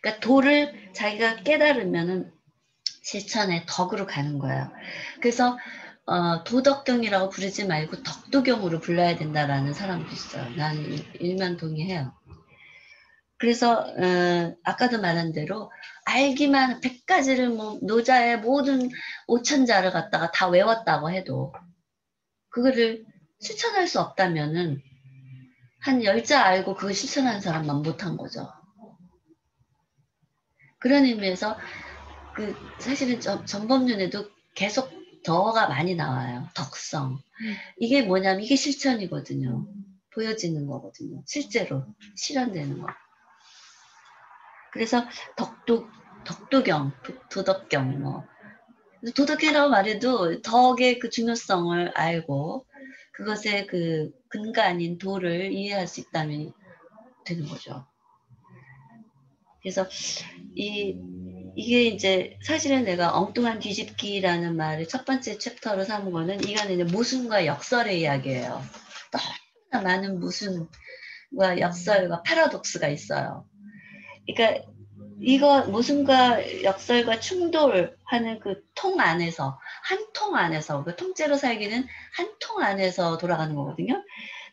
그러니까 도를 자기가 깨달으면은 실천의 덕으로 가는 거예요. 그래서 도덕경이라고 부르지 말고 덕도경으로 불러야 된다라는 사람도 있어요. 나는 일면 동의해요. 그래서 아까도 말한 대로 알기만 100가지를 뭐 노자의 모든 5천자를 갖다가 다 외웠다고 해도 그거를 실천할 수 없다면은 한 10자 알고 그걸 실천하는 사람만 못한 거죠. 그런 의미에서 사실은 전범륜에도 계속 덕어가 많이 나와요. 덕성. 이게 뭐냐면 이게 실천이거든요. 보여지는 거거든요. 실제로 실현되는 거. 그래서 덕도경, 도덕경 뭐 도덕경이라고 말해도 덕의 그 중요성을 알고 그것의 그 근간인 도를 이해할 수 있다면 되는 거죠. 그래서 이게 이제 사실은 내가 엉뚱한 뒤집기라는 말을 첫 번째 챕터로 삼은 거는 이거는 이제 모순과 역설의 이야기예요. 너무나 많은 모순과 역설과 패러독스가 있어요. 그러니까 이거 모순과 역설과 충돌하는 그 통 안에서 한 통 안에서 그 통째로 살기는 한 통 안에서 돌아가는 거거든요.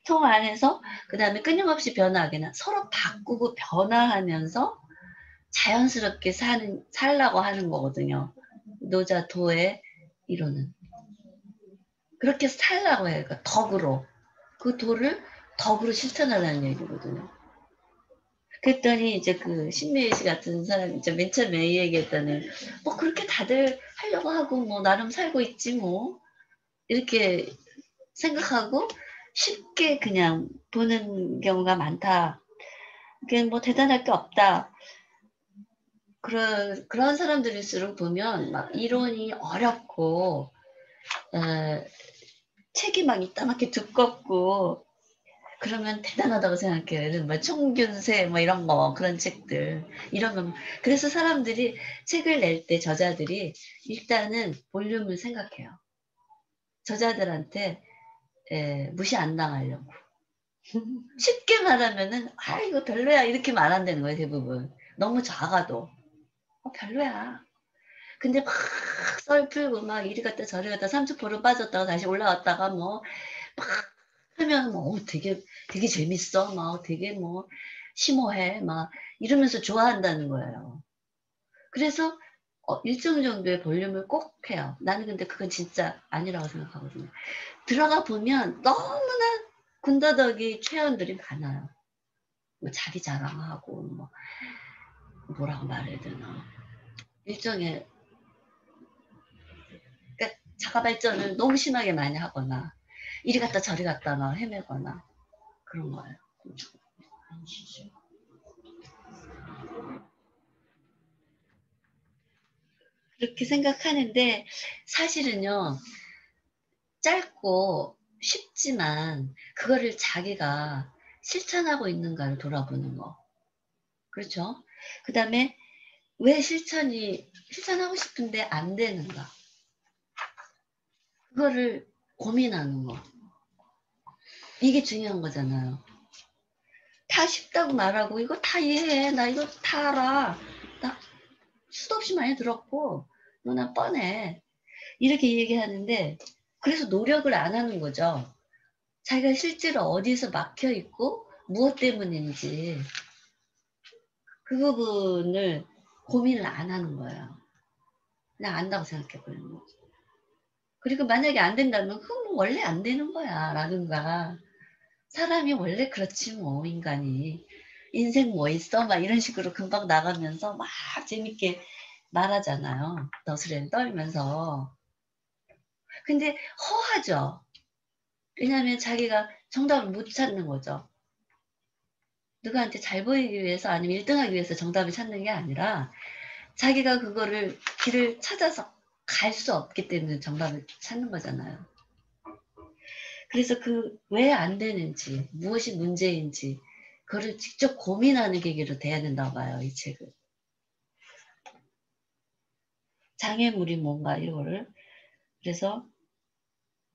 통 안에서 그 다음에 끊임없이 변화하기는 서로 바꾸고 변화하면서 자연스럽게 살라고 하는 거거든요. 노자도의 이론은. 그렇게 살라고 해요. 그러니까 덕으로. 그 도를 덕으로 실천하라는 얘기거든요. 그랬더니 이제 그 신미애 씨 같은 사람이 이제 맨 처음에 얘기했더니 뭐 그렇게 다들 하려고 하고 뭐 나름 살고 있지 뭐 이렇게 생각하고 쉽게 그냥 보는 경우가 많다. 그게 뭐 대단할 게 없다. 그런 사람들일수록 보면 막 이론이 어렵고 책이 막 이따맣게 두껍고 그러면 대단하다고 생각해요. 예를 들면 뭐 총균세 뭐 이런 거 그런 책들 이런 거 그래서 사람들이 책을 낼 때 저자들이 일단은 볼륨을 생각해요. 저자들한테 무시 안 당하려고. 쉽게 말하면은 아 이거 별로야 이렇게 말한다는 거예요. 대부분. 너무 작아도 별로야. 근데 막 썰 풀고 막 이리 갔다 저리 갔다 삼천포로 빠졌다가 다시 올라왔다가 뭐 막 하면 뭐 되게 재밌어 막 되게 뭐 심오해 막 이러면서 좋아한다는 거예요. 그래서 일정 정도의 볼륨을 꼭 해요. 나는 근데 그건 진짜 아니라고 생각하거든요. 들어가 보면 너무나 군더더기 체험들이 많아요. 뭐 자기 자랑하고 뭐 뭐라고 말해야 되나 일종의 그러니까 자가 발전을 너무 심하게 많이 하거나 이리 갔다 저리 갔다나 헤매거나 그런 거예요. 그렇게 생각하는데 사실은요 짧고 쉽지만 그거를 자기가 실천하고 있는가를 돌아보는 거 그렇죠? 그 다음에 왜 실천하고 싶은데 안 되는가 그거를 고민하는 거 이게 중요한 거잖아요. 다 쉽다고 말하고 이거 다 이해해 나 이거 다 알아 나 수도 없이 많이 들었고 너나 뻔해 이렇게 얘기하는데 그래서 노력을 안 하는 거죠. 자기가 실제로 어디서 막혀 있고 무엇 때문인지 그 부분을 고민을 안 하는 거예요. 그냥 안다고 생각해 버리는 거죠. 그리고 만약에 안 된다면 그건 뭐 원래 안 되는 거야 라든가 사람이 원래 그렇지 뭐 인간이 인생 뭐 있어 막 이런 식으로 금방 나가면서 막 재밌게 말하잖아요. 너스레를 떨면서. 근데 허하죠. 왜냐하면 자기가 정답을 못 찾는 거죠. 누구한테 잘 보이기 위해서 아니면 1등하기 위해서 정답을 찾는 게 아니라 자기가 그거를 길을 찾아서 갈 수 없기 때문에 정답을 찾는 거잖아요. 그래서 그 왜 안 되는지 무엇이 문제인지 그거를 직접 고민하는 계기로 돼야 된다고 봐요. 이 책을. 장애물이 뭔가 이거를 그래서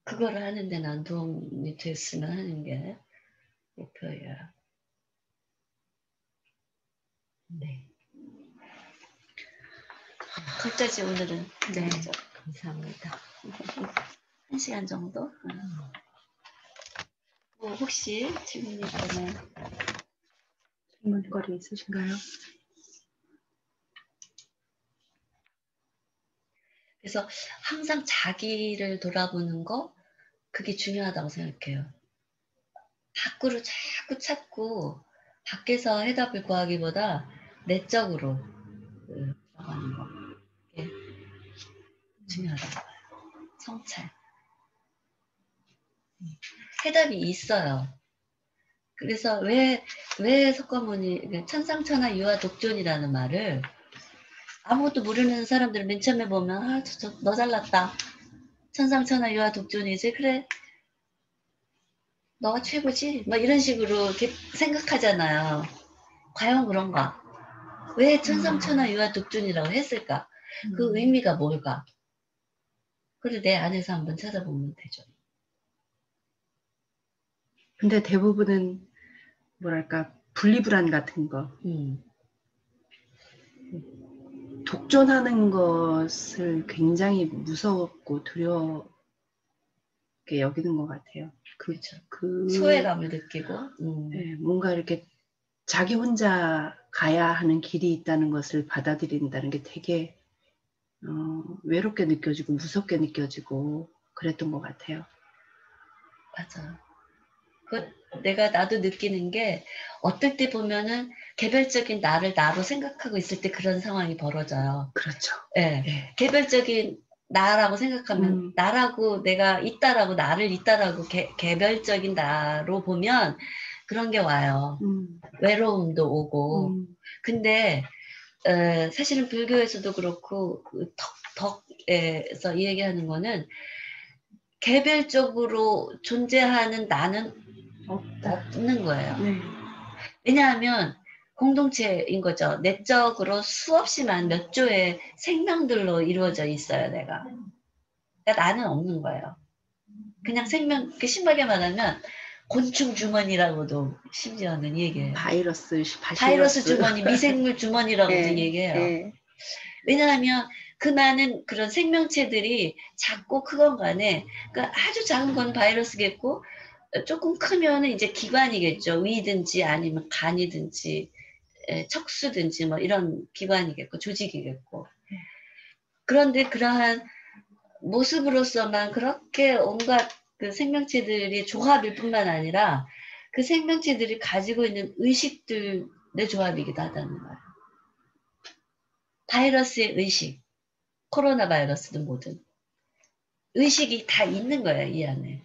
그거를 하는데 난 도움이 됐으면 하는 게 목표예요. 네. 거기까지 오늘은 네, 감사합니다. 1시간 정도? 뭐 혹시 질문이 있다면 질문거리 있으신가요? 그래서 항상 자기를 돌아보는 거 그게 중요하다고 생각해요. 밖으로 자꾸 찾고 밖에서 해답을 구하기보다 내적으로 들어가는 거 그게 중요하다고 봐요. 성찰. 해답이 있어요. 그래서 왜 석가모니 천상천하 유아 독존이라는 말을 아무것도 모르는 사람들 맨 처음에 보면 너 잘났다. 천상천하 유아 독존이지 그래 너가 최고지 막 이런 식으로 이렇게 생각하잖아요. 과연 그런가? 왜 천상천하 유아 독존이라고 했을까? 그 의미가 뭘까? 그걸 내 안에서 한번 찾아보면 되죠. 근데 대부분은 뭐랄까 분리불안 같은 거 독존하는 것을 굉장히 무섭고 두렵게 여기는 것 같아요. 그렇죠. 소외감을 느끼고 네, 뭔가 이렇게 자기 혼자 가야 하는 길이 있다는 것을 받아들인다는 게 되게 외롭게 느껴지고 무섭게 느껴지고 그랬던 것 같아요. 맞아. 나도 느끼는 게 어떨 때 보면은 개별적인 나를 나로 생각하고 있을 때 그런 상황이 벌어져요. 그렇죠. 네. 네. 개별적인 나라고 생각하면 나라고 내가 있다라고 나를 있다라고 개별적인 나로 보면 그런 게 와요. 외로움도 오고. 근데 사실은 불교에서도 그렇고 그 덕에서 이 얘기하는 거는 개별적으로 존재하는 나는 없는 거예요. 네. 왜냐하면 공동체인 거죠. 내적으로 수없이만 몇 조의 생명들로 이루어져 있어요, 내가. 그러니까 나는 없는 거예요. 그냥 생명, 심하게 말하면 곤충 주머니라고도 심지어는 얘기해요. 바이러스 주머니, 미생물 주머니라고도 네, 얘기해요. 네. 왜냐하면 그 많은 그런 생명체들이 작고 크건 간에 그러니까 아주 작은 건 바이러스겠고 조금 크면은 이제 기관이겠죠. 위든지 아니면 간이든지 척수든지 뭐 이런 기관이겠고 조직이겠고. 그런데 그러한 모습으로서만 그렇게 온갖 그 생명체들이 조합일 뿐만 아니라 그 생명체들이 가지고 있는 의식들의 조합이기도 하다는 거예요. 바이러스의 의식, 코로나 바이러스든 뭐든 의식이 다 있는 거예요, 이 안에.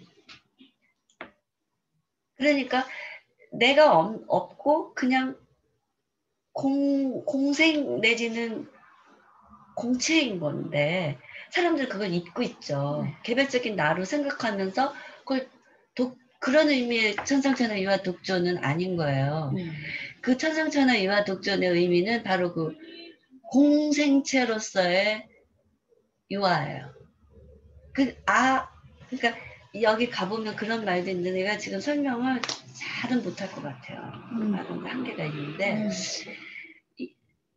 그러니까 내가 없고 그냥 공생 내지는 공체인 건데 사람들 그걸 잊고 있죠. 개별적인 나로 생각하면서 그걸 그런 의미의 천상천하 유화 독존은 아닌 거예요. 그 천상천하 유화 독존의 의미는 바로 그 공생체로서의 유화예요. 그러니까 여기 가보면 그런 말도 있는데 내가 지금 설명을 잘은 못할 것 같아요. 말은 한계가 있는데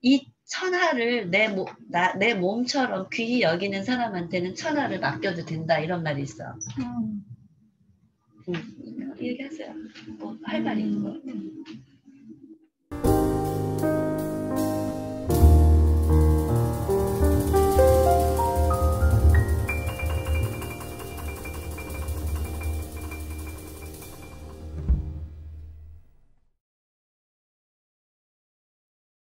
이 천하를 내 몸처럼 귀히 여기는 사람한테는 천하를 맡겨도 된다 이런 말이 있어. 얘기하세요. 뭐 할 말이 있는 것 같아요.